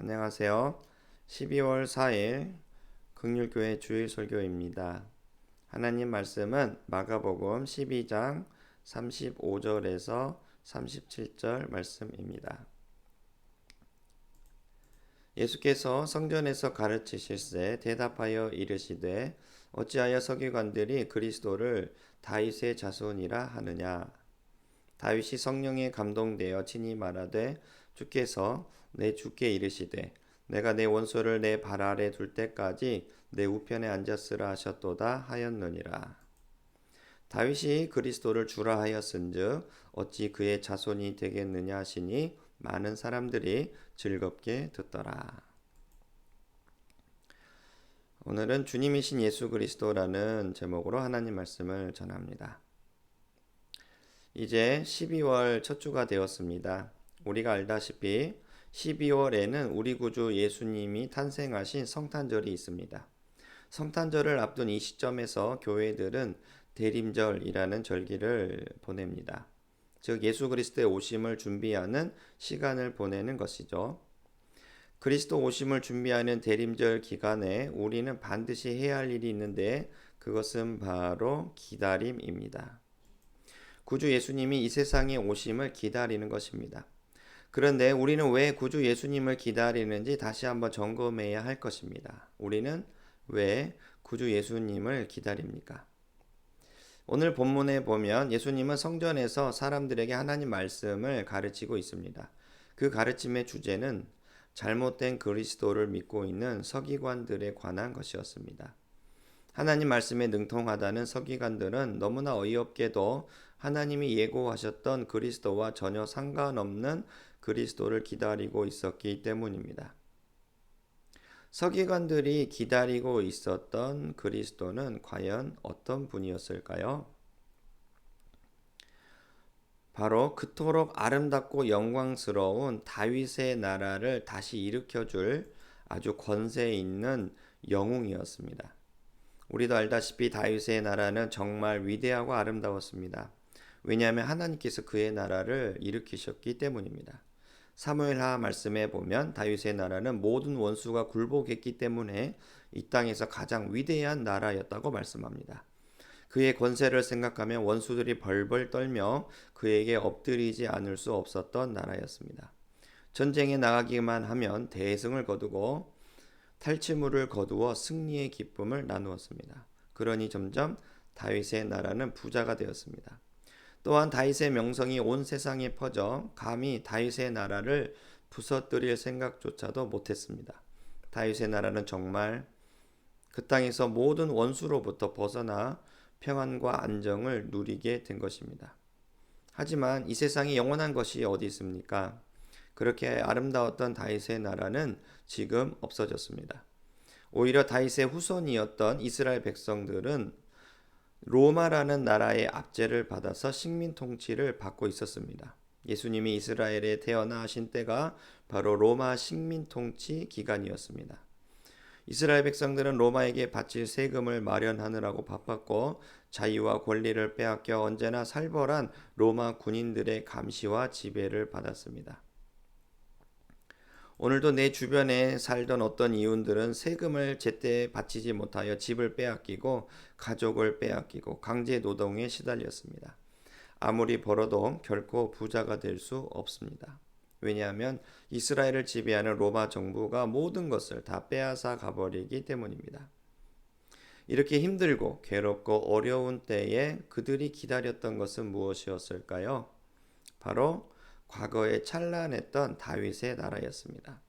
안녕하세요. 12월 4일 긍휼교회 주일 설교입니다. 하나님 말씀은 마가복음 12장 35절에서 37절 말씀입니다. 예수께서 성전에서 가르치실새 대답하여 이르시되 어찌하여 서기관들이 그리스도를 다윗의 자손이라 하느냐. 다윗이 성령에 감동되어 친히 말하되 주께서 내 주께 이르시되 내가 내 원수를 내 발 아래 둘 때까지 내 우편에 앉았으라 하셨도다 하였느니라. 다윗이 그리스도를 주라 하였은즉 어찌 그의 자손이 되겠느냐 하시니 많은 사람들이 즐겁게 듣더라. 오늘은 주님이신 예수 그리스도라는 제목으로 하나님 말씀을 전합니다. 이제 12월 첫 주가 되었습니다. 우리가 알다시피 12월에는 우리 구주 예수님이 탄생하신 성탄절이 있습니다. 성탄절을 앞둔 이 시점에서 교회들은 대림절이라는 절기를 보냅니다. 즉 예수 그리스도의 오심을 준비하는 시간을 보내는 것이죠. 그리스도 오심을 준비하는 대림절 기간에 우리는 반드시 해야 할 일이 있는데 그것은 바로 기다림입니다. 구주 예수님이 이 세상에 오심을 기다리는 것입니다. 그런데 우리는 왜 구주 예수님을 기다리는지 다시 한번 점검해야 할 것입니다. 우리는 왜 구주 예수님을 기다립니까? 오늘 본문에 보면 예수님은 성전에서 사람들에게 하나님 말씀을 가르치고 있습니다. 그 가르침의 주제는 잘못된 그리스도를 믿고 있는 서기관들에 관한 것이었습니다. 하나님 말씀에 능통하다는 서기관들은 너무나 어이없게도 하나님이 예고하셨던 그리스도와 전혀 상관없는 그리스도를 기다리고 있었기 때문입니다. 서기관들이 기다리고 있었던 그리스도는 과연 어떤 분이었을까요? 바로 그토록 아름답고 영광스러운 다윗의 나라를 다시 일으켜줄 아주 권세 있는 영웅이었습니다. 우리도 알다시피 다윗의 나라는 정말 위대하고 아름다웠습니다. 왜냐하면 하나님께서 그의 나라를 일으키셨기 때문입니다. 사무엘하 말씀에 보면 다윗의 나라는 모든 원수가 굴복했기 때문에 이 땅에서 가장 위대한 나라였다고 말씀합니다. 그의 권세를 생각하면 원수들이 벌벌 떨며 그에게 엎드리지 않을 수 없었던 나라였습니다. 전쟁에 나가기만 하면 대승을 거두고 탈취물을 거두어 승리의 기쁨을 나누었습니다. 그러니 점점 다윗의 나라는 부자가 되었습니다. 또한 다윗의 명성이 온 세상에 퍼져 감히 다윗의 나라를 부서뜨릴 생각조차도 못했습니다. 다윗의 나라는 정말 그 땅에서 모든 원수로부터 벗어나 평안과 안정을 누리게 된 것입니다. 하지만 이 세상에 영원한 것이 어디 있습니까? 그렇게 아름다웠던 다윗의 나라는 지금 없어졌습니다. 오히려 다윗의 후손이었던 이스라엘 백성들은 로마라는 나라의 압제를 받아서 식민 통치를 받고 있었습니다. 예수님이 이스라엘에 태어나신 때가 바로 로마 식민 통치 기간이었습니다. 이스라엘 백성들은 로마에게 바칠 세금을 마련하느라고 바빴고 자유와 권리를 빼앗겨 언제나 살벌한 로마 군인들의 감시와 지배를 받았습니다. 오늘도 내 주변에 살던 어떤 이웃들은 세금을 제때 바치지 못하여 집을 빼앗기고 가족을 빼앗기고 강제 노동에 시달렸습니다. 아무리 벌어도 결코 부자가 될 수 없습니다. 왜냐하면 이스라엘을 지배하는 로마 정부가 모든 것을 다 빼앗아 가버리기 때문입니다. 이렇게 힘들고 괴롭고 어려운 때에 그들이 기다렸던 것은 무엇이었을까요? 바로 과거에 찬란했던 다윗의 나라였습니다.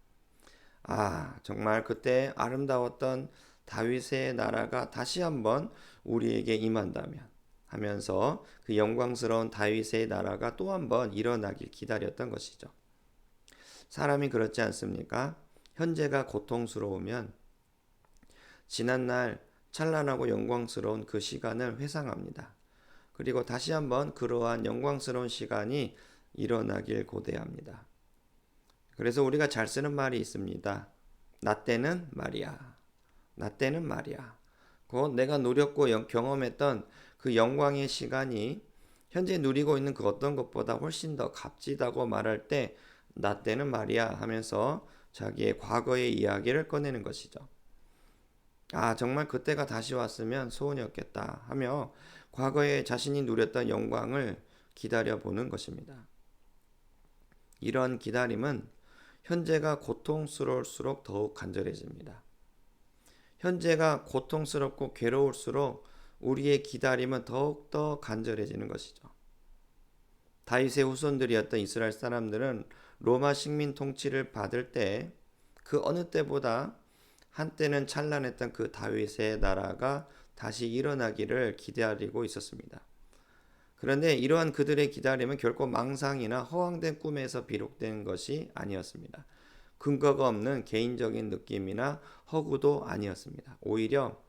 정말 그때 아름다웠던 다윗의 나라가 다시 한번 우리에게 임한다면 하면서 그 영광스러운 다윗의 나라가 또 한번 일어나길 기다렸던 것이죠. 사람이 그렇지 않습니까? 현재가 고통스러우면 지난날 찬란하고 영광스러운 그 시간을 회상합니다. 그리고 다시 한번 그러한 영광스러운 시간이 일어나길 고대합니다. 그래서 우리가 잘 쓰는 말이 있습니다. 나 때는 말이야. 나 때는 말이야. 곧 내가 누렸고 경험했던 그 영광의 시간이 현재 누리고 있는 그 어떤 것보다 훨씬 더 값지다고 말할 때 나 때는 말이야 하면서 자기의 과거의 이야기를 꺼내는 것이죠. 아, 정말 그때가 다시 왔으면 소원이었겠다 하며 과거에 자신이 누렸던 영광을 기다려보는 것입니다. 이런 기다림은 현재가 고통스러울수록 더욱 간절해집니다. 현재가 고통스럽고 괴로울수록 우리의 기다림은 더욱더 간절해지는 것이죠. 다윗의 후손들이었던 이스라엘 사람들은 로마 식민 통치를 받을 때 그 어느 때보다 한때는 찬란했던 그 다윗의 나라가 다시 일어나기를 기다리고 있었습니다. 그런데 이러한 그들의 기다림은 결코 망상이나 허황된 꿈에서 비롯된 것이 아니었습니다. 근거가 없는 개인적인 느낌이나 허구도 아니었습니다. 오히려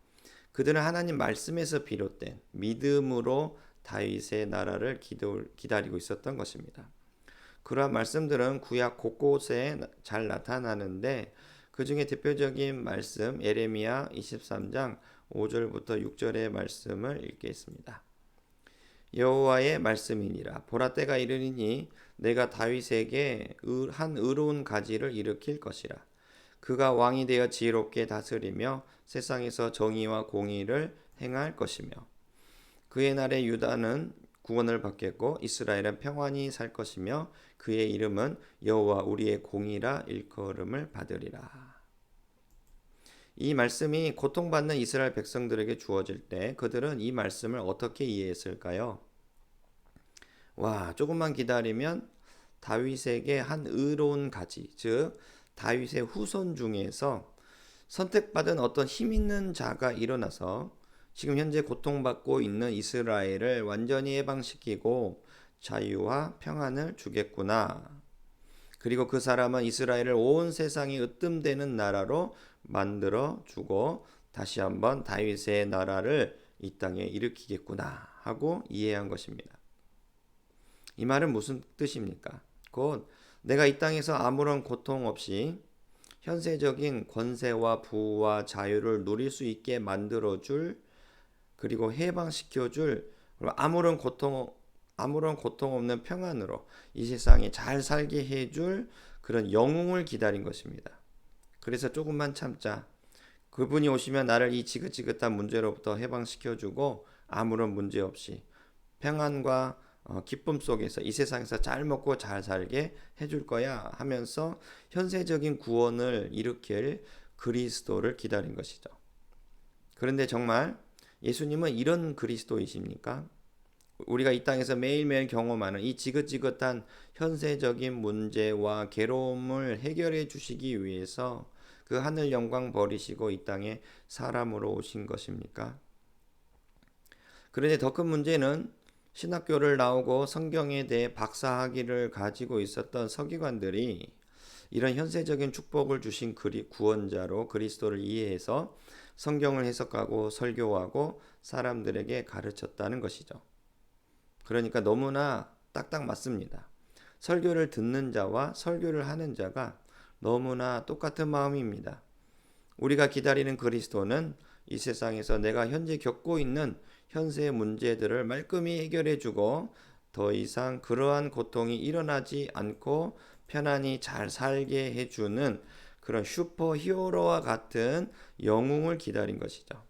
그들은 하나님 말씀에서 비롯된 믿음으로 다윗의 나라를 기다리고 있었던 것입니다. 그러한 말씀들은 구약 곳곳에 잘 나타나는데 그 중에 대표적인 말씀 예레미야 23장 5절부터 6절의 말씀을 읽겠습니다. 여호와의 말씀이니라. 보라 때가 이르리니 내가 다윗에게 한 의로운 가지를 일으킬 것이라. 그가 왕이 되어 지혜롭게 다스리며 세상에서 정의와 공의를 행할 것이며 그의 날에 유다는 구원을 받겠고 이스라엘은 평안히 살 것이며 그의 이름은 여호와 우리의 공의라 일컬음을 받으리라. 이 말씀이 고통받는 이스라엘 백성들에게 주어질 때 그들은 이 말씀을 어떻게 이해했을까요? 조금만 기다리면 다윗에게 한 의로운 가지, 즉 다윗의 후손 중에서 선택받은 어떤 힘 있는 자가 일어나서 지금 현재 고통받고 있는 이스라엘을 완전히 해방시키고 자유와 평안을 주겠구나. 그리고 그 사람은 이스라엘을 온 세상이 으뜸되는 나라로 만들어 주고 다시 한번 다윗의 나라를 이 땅에 일으키겠구나 하고 이해한 것입니다. 이 말은 무슨 뜻입니까? 곧 내가 이 땅에서 아무런 고통 없이 현세적인 권세와 부와 자유를 누릴 수 있게 만들어줄 그리고 해방시켜줄 아무런 고통 없는 평안으로 이 세상에 잘 살게 해줄 그런 영웅을 기다린 것입니다. 그래서 조금만 참자. 그분이 오시면 나를 이 지긋지긋한 문제로부터 해방시켜주고 아무런 문제 없이 평안과 기쁨 속에서 이 세상에서 잘 먹고 잘 살게 해줄 거야 하면서 현세적인 구원을 일으킬 그리스도를 기다린 것이죠. 그런데 정말 예수님은 이런 그리스도이십니까? 우리가 이 땅에서 매일매일 경험하는 이 지긋지긋한 현세적인 문제와 괴로움을 해결해 주시기 위해서 그 하늘 영광 버리시고 이 땅에 사람으로 오신 것입니까? 그런데 더 큰 문제는 신학교를 나오고 성경에 대해 박사학위를 가지고 있었던 서기관들이 이런 현세적인 축복을 주신 구원자로 그리스도를 이해해서 성경을 해석하고 설교하고 사람들에게 가르쳤다는 것이죠. 그러니까 너무나 딱딱 맞습니다. 설교를 듣는 자와 설교를 하는 자가 너무나 똑같은 마음입니다. 우리가 기다리는 그리스도는 이 세상에서 내가 현재 겪고 있는 현세의 문제들을 말끔히 해결해주고 더 이상 그러한 고통이 일어나지 않고 편안히 잘 살게 해주는 그런 슈퍼 히어로와 같은 영웅을 기다린 것이죠.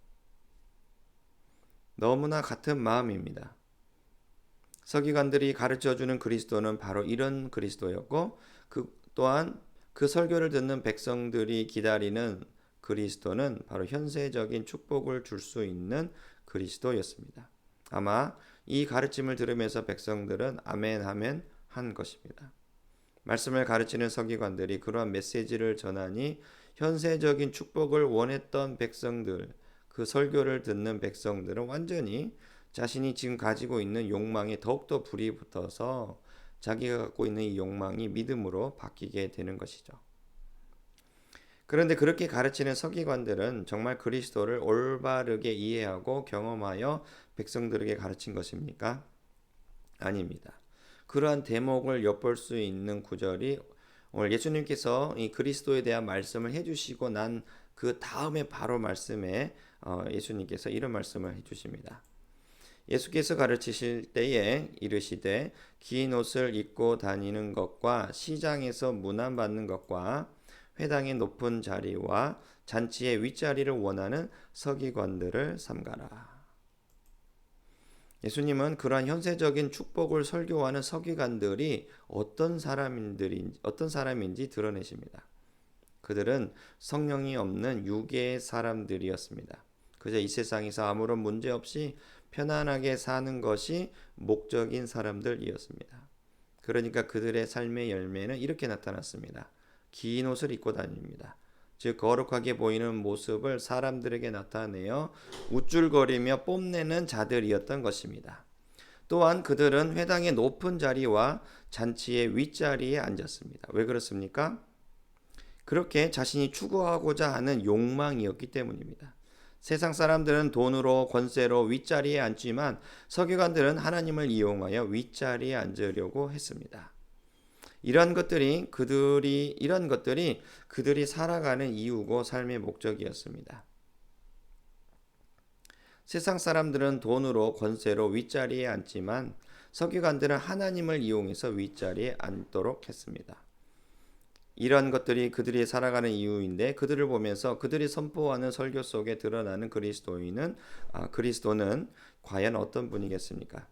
너무나 같은 마음입니다. 서기관들이 가르쳐주는 그리스도는 바로 이런 그리스도였고 또한 그 설교를 듣는 백성들이 기다리는 그리스도는 바로 현세적인 축복을 줄 수 있는 그리스도였습니다. 아마 이 가르침을 들으면서 백성들은 아멘 아멘 한 것입니다. 말씀을 가르치는 서기관들이 그러한 메시지를 전하니 현세적인 축복을 원했던 백성들, 그 설교를 듣는 백성들은 완전히 자신이 지금 가지고 있는 욕망에 더욱더 불이 붙어서 자기가 갖고 있는 이 욕망이 믿음으로 바뀌게 되는 것이죠. 그런데 그렇게 가르치는 서기관들은 정말 그리스도를 올바르게 이해하고 경험하여 백성들에게 가르친 것입니까? 아닙니다. 그러한 대목을 엿볼 수 있는 구절이 오늘 예수님께서 이 그리스도에 대한 말씀을 해주시고 난 그 다음에 바로 말씀에 예수님께서 이런 말씀을 해주십니다. 예수께서 가르치실 때에 이르시되 긴 옷을 입고 다니는 것과 시장에서 문안받는 것과 회당의 높은 자리와 잔치의 윗자리를 원하는 서기관들을 삼가라. 예수님은 그러한 현세적인 축복을 설교하는 서기관들이 어떤 사람인지 드러내십니다. 그들은 성령이 없는 유괴의 사람들이었습니다. 그저 이 세상에서 아무런 문제 없이 편안하게 사는 것이 목적인 사람들이었습니다. 그러니까 그들의 삶의 열매는 이렇게 나타났습니다. 긴 옷을 입고 다닙니다. 즉 거룩하게 보이는 모습을 사람들에게 나타내어 우쭐거리며 뽐내는 자들이었던 것입니다. 또한 그들은 회당의 높은 자리와 잔치의 윗자리에 앉았습니다. 왜 그렇습니까? 그렇게 자신이 추구하고자 하는 욕망이었기 때문입니다. 세상 사람들은 돈으로 권세로 윗자리에 앉지만 서기관들은 하나님을 이용하여 윗자리에 앉으려고 했습니다. 이런 것들이 그들이 살아가는 이유고 삶의 목적이었습니다. 세상 사람들은 돈으로 권세로 윗자리에 앉지만 서기관들은 하나님을 이용해서 윗자리에 앉도록 했습니다. 이런 것들이 그들이 살아가는 이유인데 그들을 보면서 그들이 선포하는 설교 속에 드러나는 그리스도는 과연 어떤 분이겠습니까?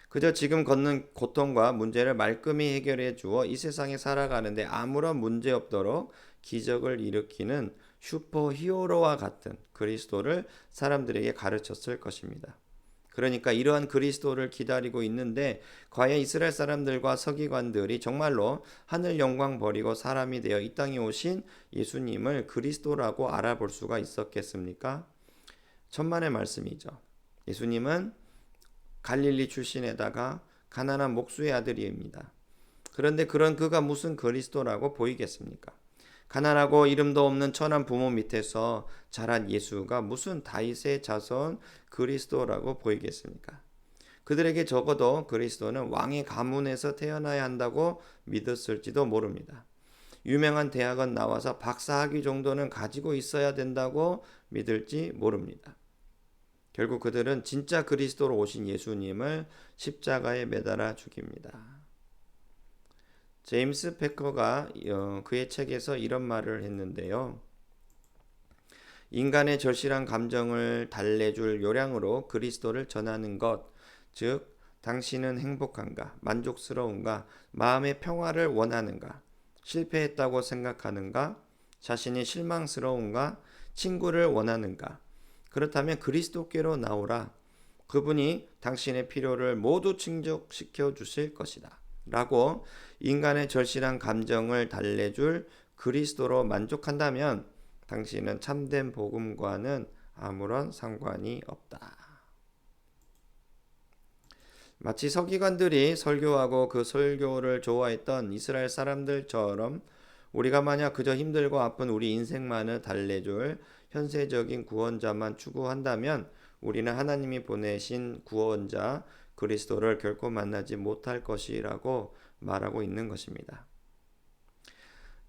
그저 지금 걷는 고통과 문제를 말끔히 해결해 주어 이 세상에 살아가는데 아무런 문제 없도록 기적을 일으키는 슈퍼 히어로와 같은 그리스도를 사람들에게 가르쳤을 것입니다. 그러니까 이러한 그리스도를 기다리고 있는데 과연 이스라엘 사람들과 서기관들이 정말로 하늘 영광 버리고 사람이 되어 이 땅에 오신 예수님을 그리스도라고 알아볼 수가 있었겠습니까? 천만의 말씀이죠. 예수님은 갈릴리 출신에다가 가난한 목수의 아들입니다. 그런데 그런 그가 무슨 그리스도라고 보이겠습니까? 가난하고 이름도 없는 천한 부모 밑에서 자란 예수가 무슨 다윗의 자손 그리스도라고 보이겠습니까? 그들에게 적어도 그리스도는 왕의 가문에서 태어나야 한다고 믿었을지도 모릅니다. 유명한 대학원 나와서 박사학위 정도는 가지고 있어야 된다고 믿을지 모릅니다. 결국 그들은 진짜 그리스도로 오신 예수님을 십자가에 매달아 죽입니다. 제임스 패커가 그의 책에서 이런 말을 했는데요. 인간의 절실한 감정을 달래줄 요량으로 그리스도를 전하는 것, 즉 당신은 행복한가, 만족스러운가, 마음의 평화를 원하는가, 실패했다고 생각하는가, 자신이 실망스러운가, 친구를 원하는가, 그렇다면 그리스도께로 나오라. 그분이 당신의 필요를 모두 충족시켜 주실 것이다. 라고 인간의 절실한 감정을 달래줄 그리스도로 만족한다면 당신은 참된 복음과는 아무런 상관이 없다. 마치 서기관들이 설교하고 그 설교를 좋아했던 이스라엘 사람들처럼 우리가 만약 그저 힘들고 아픈 우리 인생만을 달래줄 현세적인 구원자만 추구한다면 우리는 하나님이 보내신 구원자 그리스도를 결코 만나지 못할 것이라고 말하고 있는 것입니다.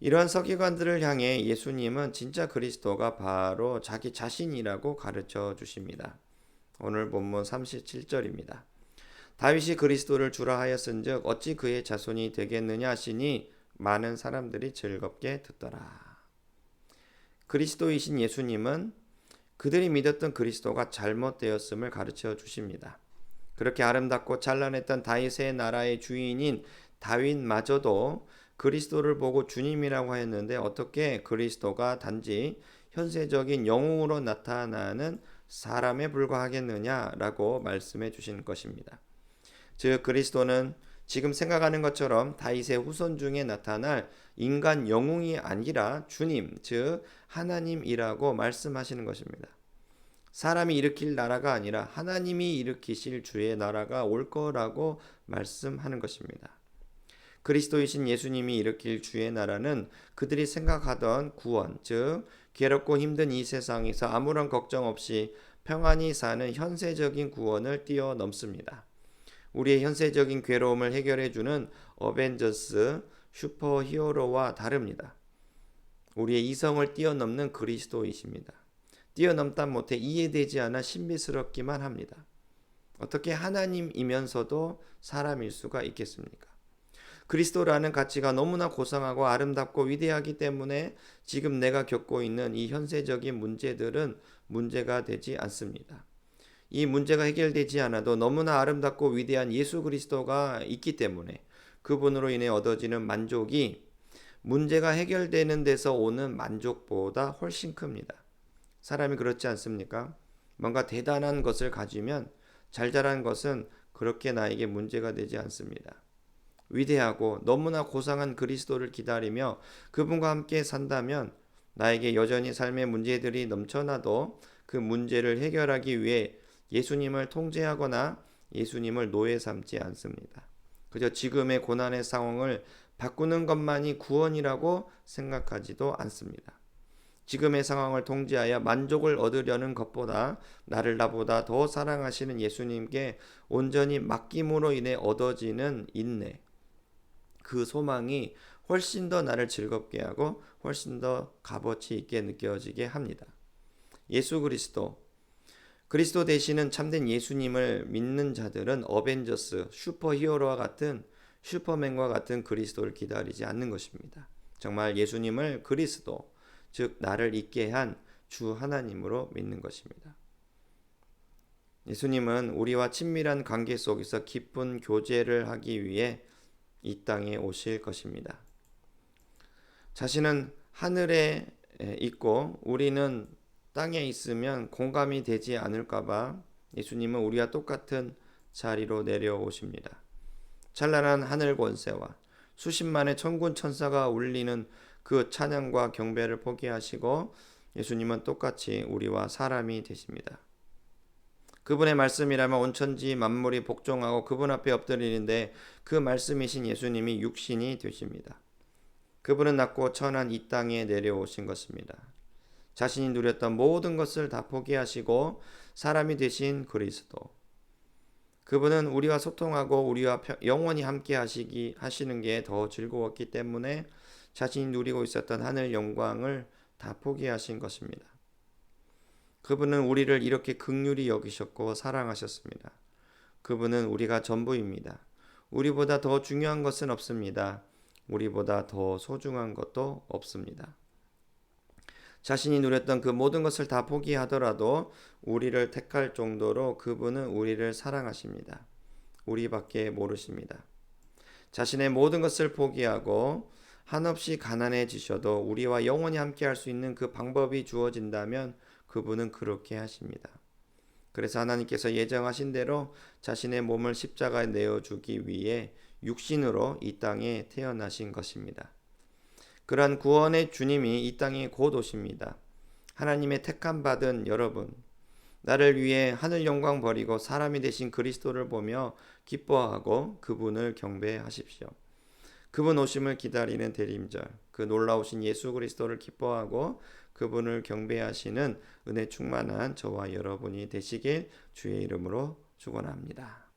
이러한 서기관들을 향해 예수님은 진짜 그리스도가 바로 자기 자신이라고 가르쳐 주십니다. 오늘 본문 37절입니다. 다윗이 그리스도를 주라 하였은즉 어찌 그의 자손이 되겠느냐 하시니 많은 사람들이 즐겁게 듣더라. 그리스도이신 예수님은 그들이 믿었던 그리스도가 잘못되었음을 가르쳐 주십니다. 그렇게 아름답고 찬란했던 다윗의 나라의 주인인 다윗마저도 그리스도를 보고 주님이라고 했는데 어떻게 그리스도가 단지 현세적인 영웅으로 나타나는 사람에 불과하겠느냐라고 말씀해 주신 것입니다. 즉 그리스도는 지금 생각하는 것처럼 다윗의 후손 중에 나타날 인간 영웅이 아니라 주님, 즉 하나님이라고 말씀하시는 것입니다. 사람이 일으킬 나라가 아니라 하나님이 일으키실 주의 나라가 올 거라고 말씀하는 것입니다. 그리스도이신 예수님이 일으킬 주의 나라는 그들이 생각하던 구원, 즉 괴롭고 힘든 이 세상에서 아무런 걱정 없이 평안히 사는 현세적인 구원을 뛰어넘습니다. 우리의 현세적인 괴로움을 해결해주는 어벤져스 슈퍼 히어로와 다릅니다. 우리의 이성을 뛰어넘는 그리스도이십니다. 뛰어넘다 못해 이해되지 않아 신비스럽기만 합니다. 어떻게 하나님이면서도 사람일 수가 있겠습니까? 그리스도라는 가치가 너무나 고상하고 아름답고 위대하기 때문에 지금 내가 겪고 있는 이 현세적인 문제들은 문제가 되지 않습니다. 이 문제가 해결되지 않아도 너무나 아름답고 위대한 예수 그리스도가 있기 때문에 그분으로 인해 얻어지는 만족이 문제가 해결되는 데서 오는 만족보다 훨씬 큽니다. 사람이 그렇지 않습니까? 뭔가 대단한 것을 가지면 잘 자란 것은 그렇게 나에게 문제가 되지 않습니다. 위대하고 너무나 고상한 그리스도를 기다리며 그분과 함께 산다면 나에게 여전히 삶의 문제들이 넘쳐나도 그 문제를 해결하기 위해 예수님을 통제하거나 예수님을 노예 삼지 않습니다. 그저 지금의 고난의 상황을 바꾸는 것만이 구원이라고 생각하지도 않습니다. 지금의 상황을 통제하여 만족을 얻으려는 것보다 나를 나보다 더 사랑하시는 예수님께 온전히 맡김으로 인해 얻어지는 인내, 그 소망이 훨씬 더 나를 즐겁게 하고 훨씬 더 값어치 있게 느껴지게 합니다. 예수 그리스도 되시는 참된 예수님을 믿는 자들은 어벤져스, 슈퍼히어로와 같은 슈퍼맨과 같은 그리스도를 기다리지 않는 것입니다. 정말 예수님을 그리스도, 즉 나를 있게 한 주 하나님으로 믿는 것입니다. 예수님은 우리와 친밀한 관계 속에서 깊은 교제를 하기 위해 이 땅에 오실 것입니다. 자신은 하늘에 있고 우리는 땅에 있으면 공감이 되지 않을까봐 예수님은 우리와 똑같은 자리로 내려오십니다. 찬란한 하늘 권세와 수십만의 천군 천사가 울리는 그 찬양과 경배를 포기하시고 예수님은 똑같이 우리와 사람이 되십니다. 그분의 말씀이라면 온 천지 만물이 복종하고 그분 앞에 엎드리는데 그 말씀이신 예수님이 육신이 되십니다. 그분은 낮고 천한 이 땅에 내려오신 것입니다. 자신이 누렸던 모든 것을 다 포기하시고 사람이 되신 그리스도. 그분은 우리와 소통하고 우리와 영원히 함께 하시는 게 더 즐거웠기 때문에 자신이 누리고 있었던 하늘 영광을 다 포기하신 것입니다. 그분은 우리를 이렇게 긍휼히 여기셨고 사랑하셨습니다. 그분은 우리가 전부입니다. 우리보다 더 중요한 것은 없습니다. 우리보다 더 소중한 것도 없습니다. 자신이 누렸던 그 모든 것을 다 포기하더라도 우리를 택할 정도로 그분은 우리를 사랑하십니다. 우리밖에 모르십니다. 자신의 모든 것을 포기하고 한없이 가난해지셔도 우리와 영원히 함께 할 수 있는 그 방법이 주어진다면 그분은 그렇게 하십니다. 그래서 하나님께서 예정하신 대로 자신의 몸을 십자가에 내어주기 위해 육신으로 이 땅에 태어나신 것입니다. 그러한 구원의 주님이 이 땅에 곧 오십니다. 하나님의 택함 받은 여러분, 나를 위해 하늘 영광 버리고 사람이 되신 그리스도를 보며 기뻐하고 그분을 경배하십시오. 그분 오심을 기다리는 대림절, 그 놀라우신 예수 그리스도를 기뻐하고 그분을 경배하시는 은혜 충만한 저와 여러분이 되시길 주의 이름으로 축원합니다.